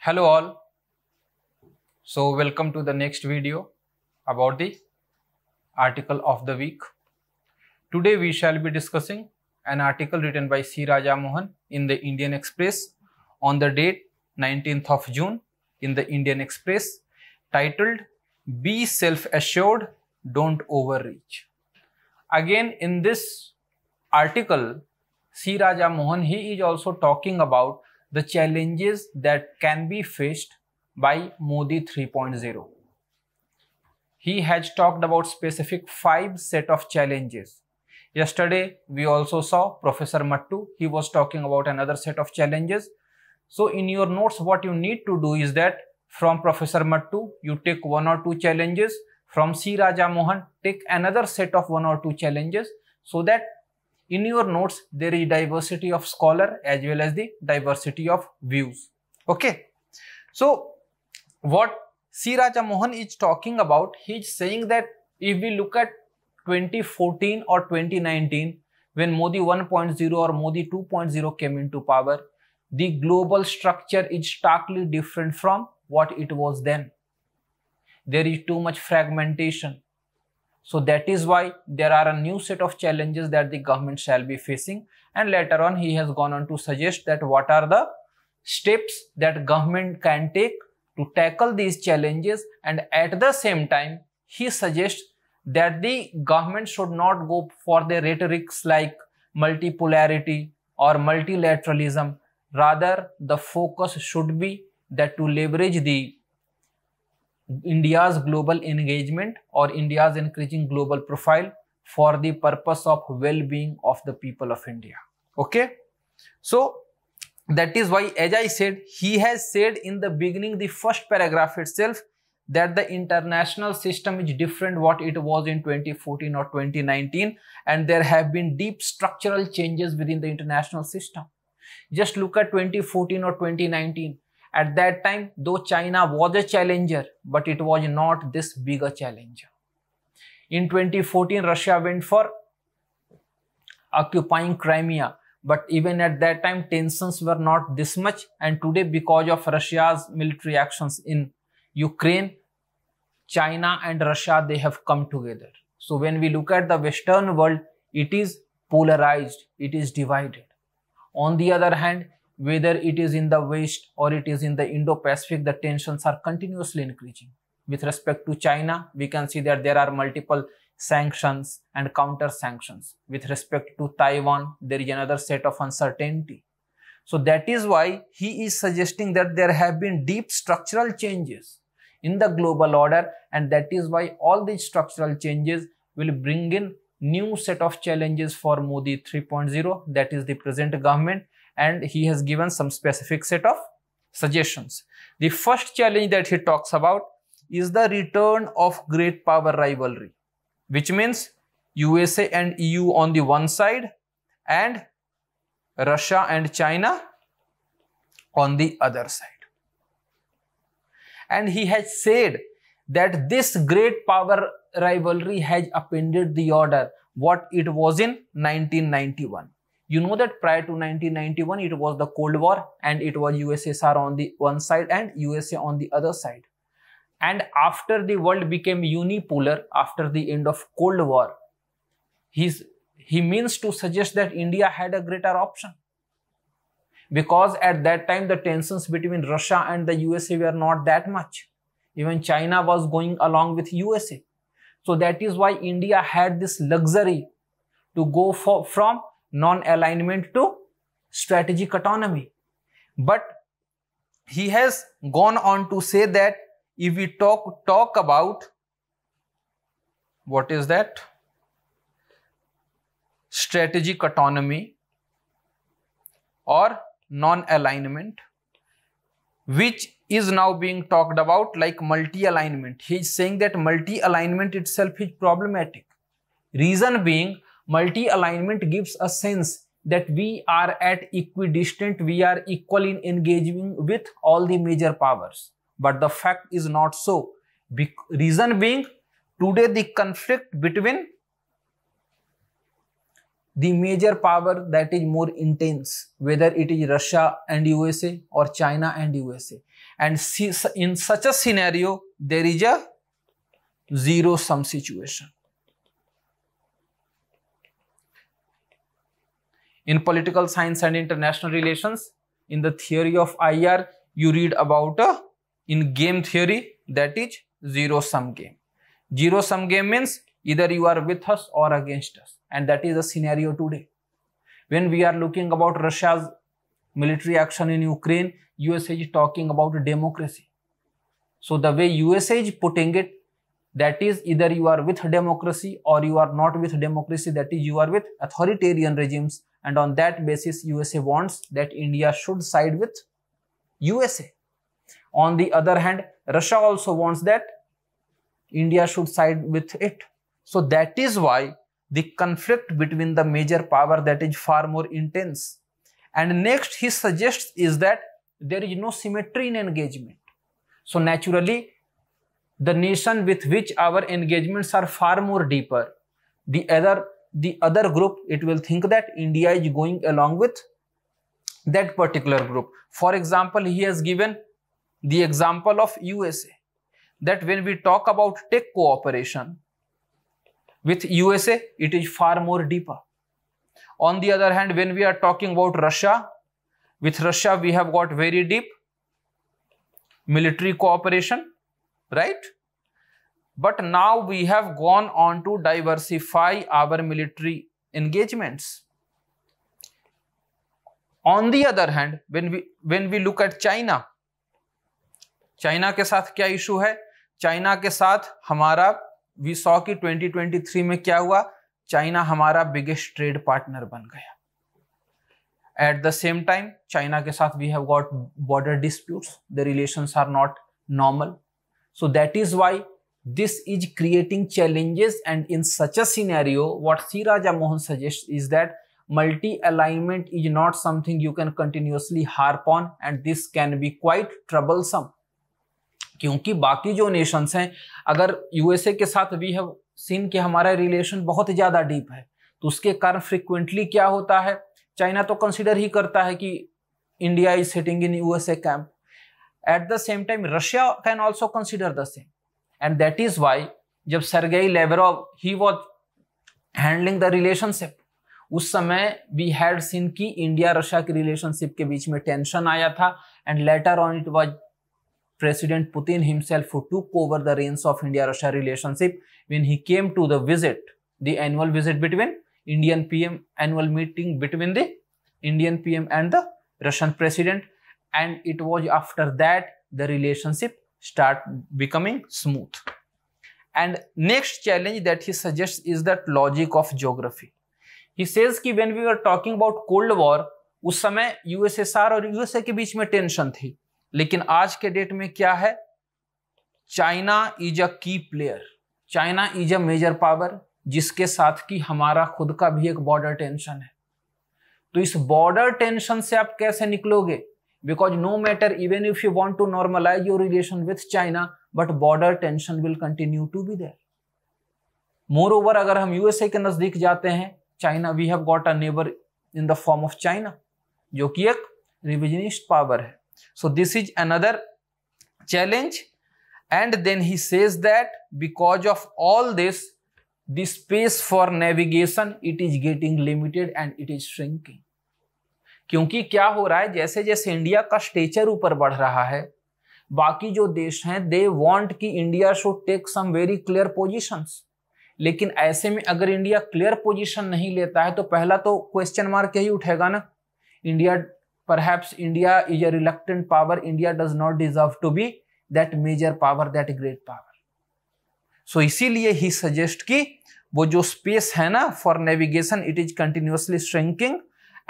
Hello all. So welcome to the next video about the article of the week. Today we shall be discussing an article written by C. Raja Mohan in the Indian Express on the date 19th of June in the Indian Express, titled Be Self-Assured, Don't Overreach. Again, in this article, C. Raja Mohan, he is also talking about the challenges that can be faced by Modi 3.0. He has talked about specific 5 set of challenges. Yesterday, we also saw Professor Mattu. He was talking about another set of challenges. So in your notes, what you need to do is that from Professor Mattu, you take 1 or 2 challenges. From C. Raja Mohan, take another set of 1 or 2 challenges, so that in your notes, there is diversity of scholar as well as the diversity of views. Okay. So what C. Raja Mohan is talking about, he is saying that if we look at 2014 or 2019, when Modi 1.0 or Modi 2.0 came into power, the global structure is starkly different from what it was then. There is too much fragmentation. So that is why there are a new set of challenges that the government shall be facing, and later on he has gone on to suggest that what are the steps that government can take to tackle these challenges, and at the same time he suggests that the government should not go for the rhetorics like multipolarity or multilateralism. Rather, the focus should be that to leverage the India's global engagement or India's increasing global profile for the purpose of well-being of the people of India. Okay. So that is why, as I said, he has said in the beginning, the first paragraph itself, that the international system is different what it was in 2014 or 2019, and there have been deep structural changes within the international system. Just look at 2014 or 2019. At that time, though China was a challenger, but it was not this big a challenger. In 2014, Russia went for occupying Crimea, but even at that time, tensions were not this much. And today, because of Russia's military actions in Ukraine, China and Russia, they have come together. So when we look at the Western world, it is polarized, it is divided. On the other hand, whether it is in the West or it is in the Indo-Pacific, the tensions are continuously increasing. With respect to China, we can see that there are multiple sanctions and counter sanctions. With respect to Taiwan, there is another set of uncertainty. So that is why he is suggesting that there have been deep structural changes in the global order, and that is why all these structural changes will bring in new set of challenges for Modi 3.0, that is the present government. And he has given some specific set of suggestions. The first challenge that he talks about is the return of great power rivalry, which means USA and EU on the one side and Russia and China on the other side. And he has said that this great power rivalry has upended the order what it was in 1991. You know that prior to 1991, it was the Cold War, and it was USSR on the one side and USA on the other side. And after the world became unipolar, after the end of Cold War, he means to suggest that India had a greater option. Because at that time, the tensions between Russia and the USA were not that much. Even China was going along with USA. So that is why India had this luxury to go from non-alignment to strategic autonomy. But he has gone on to say that if we talk about what is that strategic autonomy or non-alignment, which is now being talked about like multi-alignment. He is saying that multi-alignment itself is problematic. Reason being, multi-alignment gives a sense that we are at equidistant, we are equal in engaging with all the major powers. But the fact is not so. Reason being, today the conflict between the major power that is more intense, whether it is Russia and USA or China and USA. And in such a scenario, there is a zero-sum situation. In political science and international relations, in the theory of IR, you read about in game theory, that is zero-sum game. Zero-sum game means either you are with us or against us, and that is the scenario today. When we are looking about Russia's military action in Ukraine, USA is talking about democracy. So the way USA is putting it, that is either you are with democracy or you are not with democracy, that is you are with authoritarian regimes, and on that basis USA wants that India should side with USA. On the other hand, Russia also wants that India should side with it. So that is why the conflict between the major power that is far more intense. And next he suggests is that there is no symmetry in engagement. So naturally, the nation with which our engagements are far more deeper, the other group, it will think that India is going along with that particular group. For example, he has given the example of USA, that when we talk about tech cooperation with USA, it is far more deeper. On the other hand, when we are talking about Russia, with Russia we have got very deep military cooperation, right? But now we have gone on to diversify our military engagements. On the other hand, when we look at China, China के साथ क्या issue है? China के साथ हमारा we saw कि 2023 में क्या हुआ, चाइना हमारा बिगेस्ट ट्रेड पार्टनर बन गया. At the same time China के साथ we have got border disputes, the relations are not normal. So that is why this is creating challenges, and in such a scenario what C. Raja Mohan suggests is that multi-alignment is not something you can continuously harp on, and this can be quite troublesome. क्योंकि बाकी जो Nations हैं, अगर USA के साथ we have seen कि हमारा relation बहुत ज्यादा डीप है, तो उसके कारण फ्रिक्वेंटली क्या होता है, चाइना तो कंसिडर ही करता है कि India is sitting in USA camp. At the same time Russia can also consider the same. And that is why जब Sergei Lavrov he was handling the relationship, उस समय we had seen कि India Russia की relationship के बीच में tension आया था, and later on it was President Putin himself who took over the reins of India-Russia relationship when he came to the visit, the annual visit between Indian PM, annual meeting between the Indian PM and the Russian President, and it was after that the relationship start becoming smooth. And next challenge that he suggests is that logic of geography. He says कि when we were talking about Cold War, उस समय USSR और USA के बीच में tension थी, लेकिन आज के डेट में क्या है, China is a key player, China is a major power, जिसके साथ कि हमारा खुद का भी एक बॉर्डर टेंशन है. तो इस बॉर्डर टेंशन से आप कैसे निकलोगे? Because no matter, even if you want to normalize your relation with China, but border tension will continue to be there. Moreover, अगर हम USA के नजदीक जाते हैं, China, we have got a neighbor in the form of China, जो कि एक revisionist power है. So this is another challenge. And then he says that because of all this, the space for navigation, it is getting limited and it is shrinking. क्योंकि क्या हो रहा है, जैसे जैसे इंडिया का स्टेचर ऊपर बढ़ रहा है, बाकी जो देश हैं दे वांट कि India should take some very clear positions. लेकिन ऐसे में अगर इंडिया क्लियर पोजीशन नहीं लेता है तो पहला तो क्वेश्चन मार्क यही उठेगा ना, India perhaps India is a reluctant power, India does not deserve to be that major power, that great power. So इसीलिए ही सजेस्ट कि वो जो स्पेस है ना for navigation, it is continuously shrinking.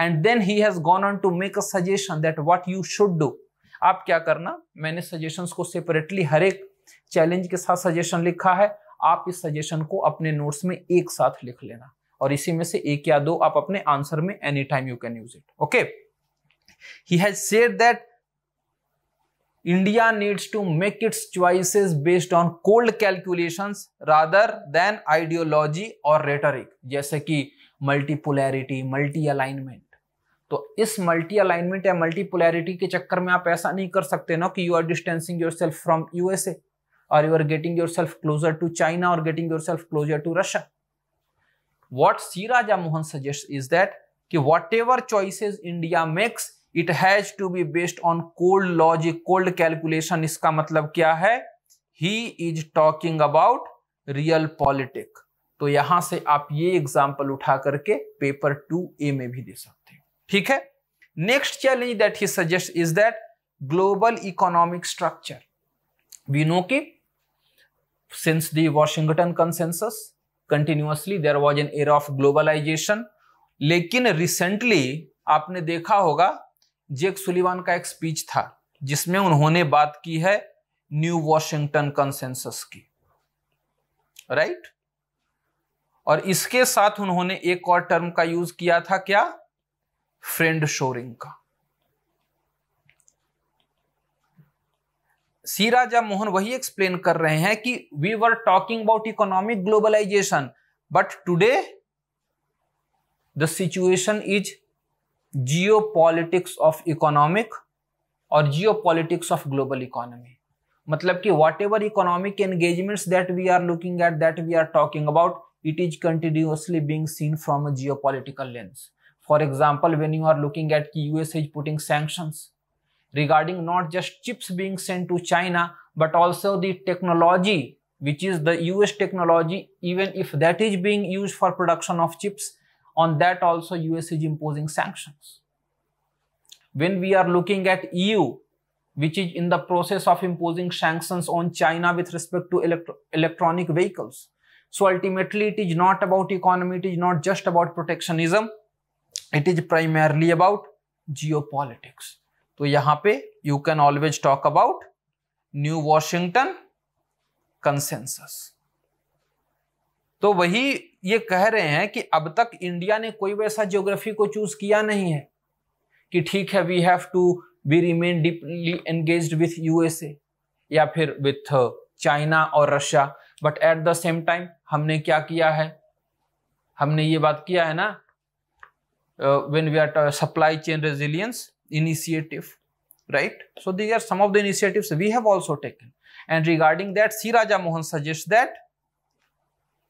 And then he has gone on to make a suggestion that what you should do. आप क्या करना, मैंने सजेशंस को सेपरेटली हर एक चैलेंज के साथ सजेशन लिखा है, आप इस सजेशन को अपने नोट्स में एक साथ लिख लेना, और इसी में से एक या दो आप अपने आंसर में any time you can use it. Okay. He has said that India needs to make its choices based on cold calculations rather than ideology or rhetoric. जैसे कि मल्टीपोलैरिटी, मल्टी अलाइनमेंट। तो इस मल्टी अलाइनमेंट या multipolarity के चक्कर में आप ऐसा नहीं कर सकते ना कि you are distancing yourself from USA और you are getting yourself closer to China और getting yourself closer to Russia. What C Raja Mohan suggest is that कि whatever choices India makes it has to be based on cold logic, cold calculation. इसका मतलब क्या है? He is talking about realpolitik. तो यहां से आप ये एग्जांपल उठा करके पेपर 2A में भी दे सकते हैं। ठीक है। Next challenge that he suggest is that global economic structure. We know कि since the Washington consensus continuously there was an era of globalisation, लेकिन रिसेंटली आपने देखा होगा जेक सुलिवान का एक स्पीच था जिसमें उन्होंने बात की है न्यू वॉशिंगटन कंसेंसस की, राइट? और इसके साथ उन्होंने एक और टर्म का यूज किया था, क्या? फ्रेंड शोरिंग का। सी राजा मोहन वही एक्सप्लेन कर रहे हैं कि we were talking about economic globalization, but today the situation is geopolitics of economic और जियोपॉलिटिक्स ऑफ ग्लोबल इकोनॉमी। मतलब कि whatever economic engagements that we are looking at, that we are talking about, it is continuously being seen from a geopolitical lens. For example, when you are looking at the US is putting sanctions regarding not just chips being sent to China, but also the technology, which is the US technology, even if that is being used for production of chips, on that also US is imposing sanctions. When we are looking at EU, which is in the process of imposing sanctions on China with respect to electronic vehicles. So ultimately it is not about economy, it is not just about protectionism, it is primarily about geopolitics. तो यहाँ पे you can always talk about New Washington Consensus. तो वही ये कह रहे हैं कि अब तक इंडिया ने कोई वैसा ज्योग्राफी को चूज किया नहीं है कि ठीक है we have to be remain deeply engaged with USA या फिर विथ चाइना और Russia, but at the same time हमने क्या किया है? हमने ये बात किया है ना, when we are supply chain resilience initiative, right? So these are some of the initiatives we have also taken, and regarding that C Raja Mohan suggest that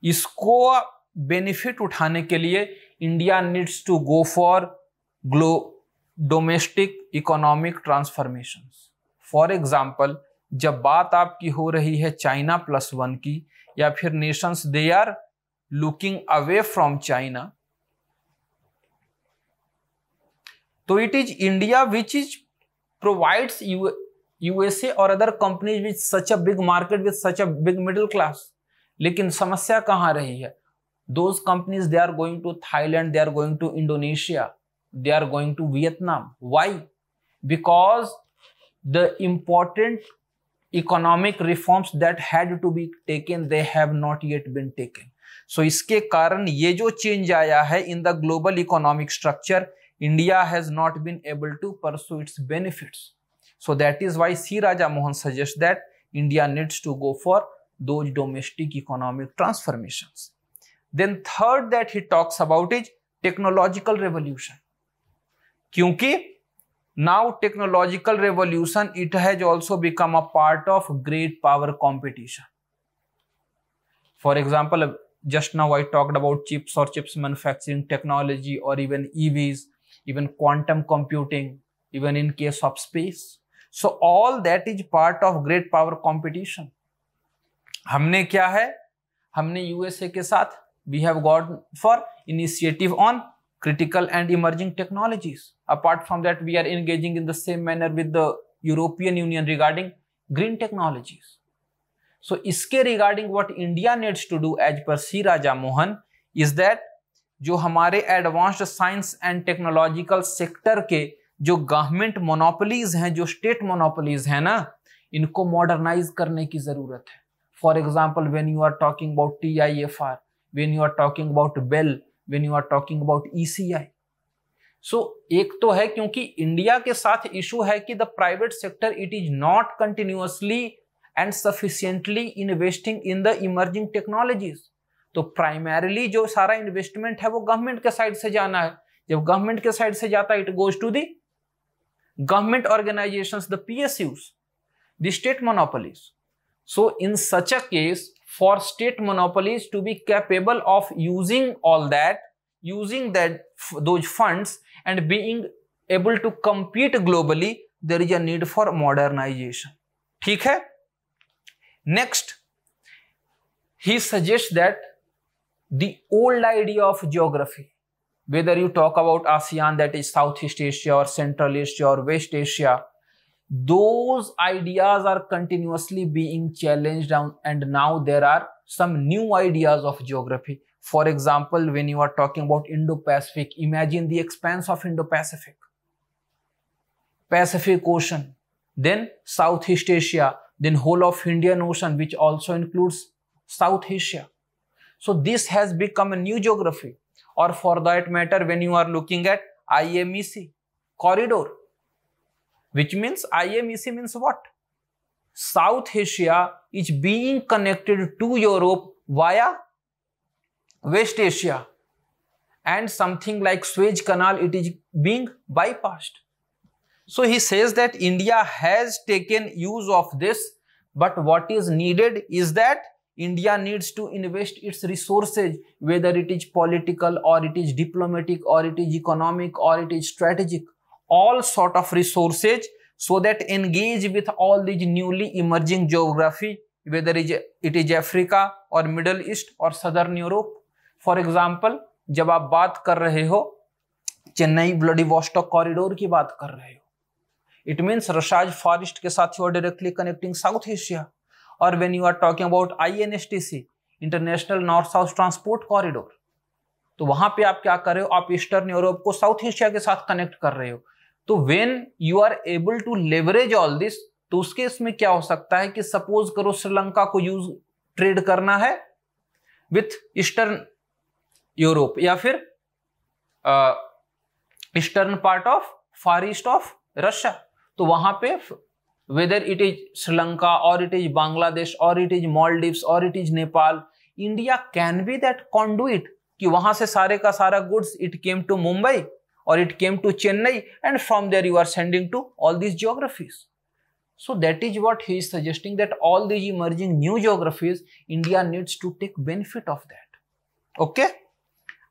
इसको बेनिफिट उठाने के लिए India needs to go for domestic economic transformations. For example, जब बात आपकी हो रही है चाइना +1 की या फिर nations they are looking away from China, तो it is India which is provides USA और other companies with such a big market with such a big middle class. लेकिन समस्या कहां रही है? Those companies they are going to Thailand, they are going to Indonesia, they are going to Vietnam. Why? Because the important economic reforms that had to be taken, they have not yet been taken. So इसके कारण ये जो change आया है in the global economic structure, India has not been able to pursue its benefits. So that is why C. Raja Mohan suggests that India needs to go for those domestic economic transformations. Then third that he talks about is technological revolution. क्योंकि now technological revolution, it has also become a part of great power competition. For example, just now I talked about chips or chips manufacturing technology, or even EVs, even quantum computing, even in case of space. So all that is part of great power competition. हमने क्या है? हमने USA के साथ we have got for initiative on critical and emerging technologies. Apart from that, we are engaging in the same manner with the European Union regarding green technologies. So इसके regarding what India needs to do as per C. Raja Mohan is that जो हमारे advanced science and technological sector के जो government monopolies हैं, जो state monopolies हैं ना, इनको मॉडर्नाइज करने की जरूरत है। For example, when you are talking about TIFR, when you are talking about BEL, व्हेन यू आर टॉकिंग अबाउट ECI। सो एक तो है क्योंकि इंडिया के साथ इशू है कि the private sector it is not continuously and sufficiently investing in the emerging technologies. तो प्राइमरीली जो सारा इन्वेस्टमेंट है वो गवर्नमेंट के साइड से जाना है। जब गवर्नमेंट के साइड से जाता है, it goes to the government organizations, the PSUs, the state monopolies. So in such a case, for state monopolies to be capable of using those funds and being able to compete globally, there is a need for modernization. ठीक है? Next, he suggests that the old idea of geography, whether you talk about ASEAN, that is Southeast Asia or Central Asia or West Asia, those ideas are continuously being challenged and now there are some new ideas of geography. For example, when you are talking about Indo-Pacific, imagine the expanse of Indo-Pacific, Pacific Ocean, then Southeast Asia, then whole of Indian Ocean, which also includes South Asia. So this has become a new geography. Or for that matter, when you are looking at IMEC corridor, which means IMEC means what? South Asia is being connected to Europe via West Asia, and something like Suez Canal, it is being bypassed. So he says that India has taken use of this, but what is needed is that India needs to invest its resources, whether it is political or it is diplomatic or it is economic or it is strategic, all sort of resources, so that engage with all these newly emerging geography, whether it is Africa or Middle East or Southern Europe. For example, जब आप बात कर रहे हो Chennai Vladivostok corridor की बात कर रहे हो, it means रशाज फॉरेस्ट के साथ you are directly connecting South Asia. Or when you are talking about INSTC, International North-South Transport Corridor, तो वहां पे आप क्या कर रहे हो, आप ईस्टर्न यूरोप को साउथ एशिया के साथ कनेक्ट कर रहे हो. तो when you are able to leverage all this, तो उसके इसमें क्या हो सकता है कि सपोज करो श्रीलंका को यूज ट्रेड करना है विथ ईस्टर्न यूरोप या फिर eastern part of far east of Russia, तो वहां पे whether it is Sri Lanka or it is Bangladesh or it is Maldives or it is Nepal, India can be that conduit कि वहां से सारे का सारा goods it came to Mumbai or it came to Chennai, and from there you are sending to all these geographies. So that is what he is suggesting, that all these emerging new geographies, India needs to take benefit of that. Okay?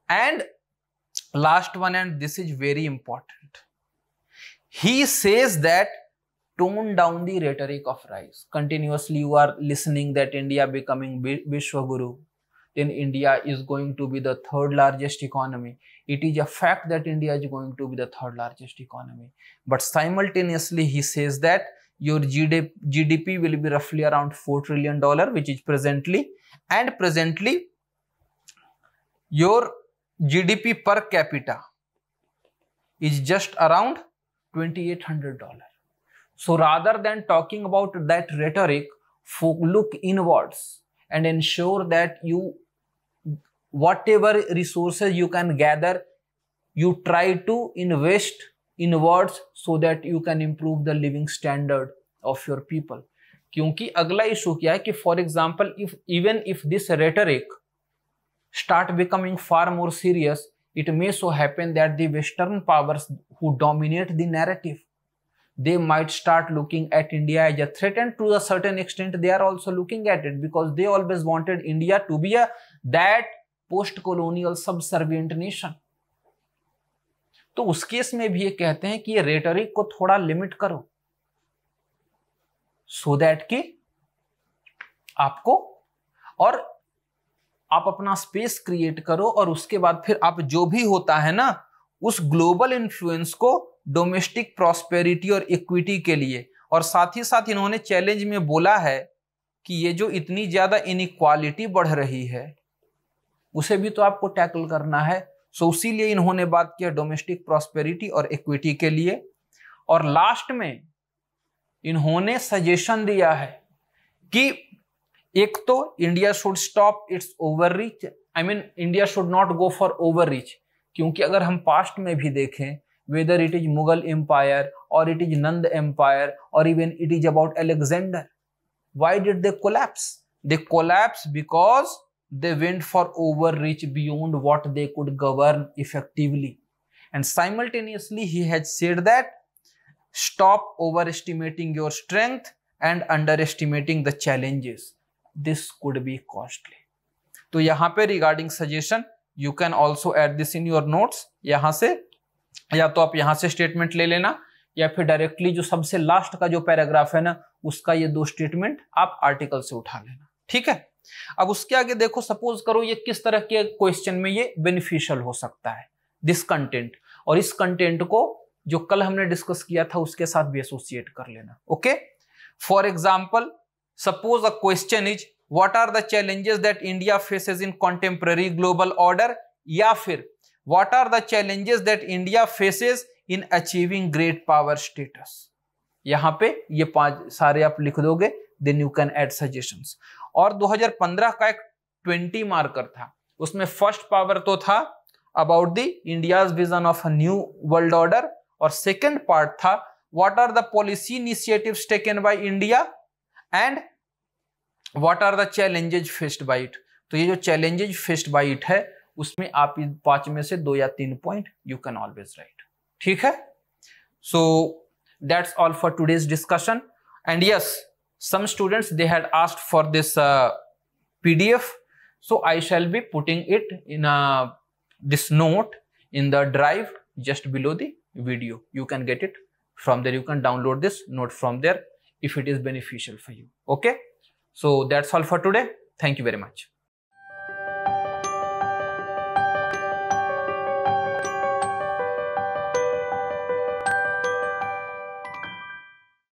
And last one, and this is very important. He says that tone down the rhetoric of rise. Continuously you are listening that India becoming Vishwa Guru, then India is going to be the third largest economy. It is a fact that India is going to be the third largest economy. But simultaneously he says that your GDP will be roughly around $4 trillion, which is presently, and presently your GDP per capita is just around $2,800. So rather than talking about that rhetoric, look inwards and ensure that you, whatever resources you can gather, you try to invest inwards so that you can improve the living standard of your people. क्योंकि अगला issue क्या है कि for example, if this rhetoric start becoming far more serious, it may so happen that the Western powers who dominate the narrative, they might start looking at India as a threat, and to a certain extent they are also looking at it, because they always wanted India to be that post-colonial subservient nation. तो उस case में भी ये कहते हैं कि ये rhetoric को थोड़ा लिमिट करो, सो दैट कि आपको और आप अपना स्पेस क्रिएट करो, और उसके बाद फिर आप जो भी होता है ना उस ग्लोबल इन्फ्लुएंस को डोमेस्टिक प्रॉस्पेरिटी और इक्विटी के लिए, और साथ ही साथ इन्होंने चैलेंज में बोला है कि ये जो इतनी ज्यादा इनइक्वालिटी बढ़ रही है उसे भी तो आपको टैकल करना है. सो इसीलिए इन्होंने बात किया डोमेस्टिक प्रॉस्पेरिटी और इक्विटी के लिए. और लास्ट में इन्होंने सजेशन दिया है कि एक तो India should stop its overreach, I mean India should not go for overreach, क्योंकि अगर हम पास्ट में भी देखें, whether it is Mughal empire और इट इज नंद एम्पायर और even it is about Alexander, why did they collapse? They collapse because they went for overreach beyond what they could govern effectively. And simultaneously, he had said that stop overestimating your strength and underestimating the challenges. This could be costly. तो यहाँ पे regarding suggestion, you can also add this in your notes. यहाँ से या तो आप यहाँ से स्टेटमेंट ले लेना, या फिर डायरेक्टली जो सबसे लास्ट का जो पैराग्राफ है ना, उसका ये 2 स्टेटमेंट आप आर्टिकल से उठा लेना, ठीक है। अब उसके आगे देखो, सपोज करो ये किस तरह के क्वेश्चन में ये बेनिफिशियल हो सकता है, दिस कंटेंट, और इस कंटेंट को जो कल हमने डिस्कस किया था उसके साथ भी एसोसिएट कर लेना, okay. For example, suppose a question is what are the challenges that India faces in contemporary global order, या फिर what are the challenges that India faces in achieving great power status. यहां पे ये 5 सारे आप लिख दोगे, then you can add suggestions. और 2015 का एक 20 मार्कर था, उसमें फर्स्ट पावर तो था about the India's vision of a new world order, और सेकेंड पार्ट था what are the policy initiatives taken by India and what are the challenges faced by it. तो ये जो चैलेंजेस फेस्ड बाय इट है, उसमें आप 5 में से 2 या 3 point you can always right, ठीक है। So that's all for today's discussion. And yes, some students they had asked for this PDF, so I shall be putting it in this note in the drive just below the video. You can get it from there, you can download this note from there if it is beneficial for you, okay. So that's all for today. Thank you very much.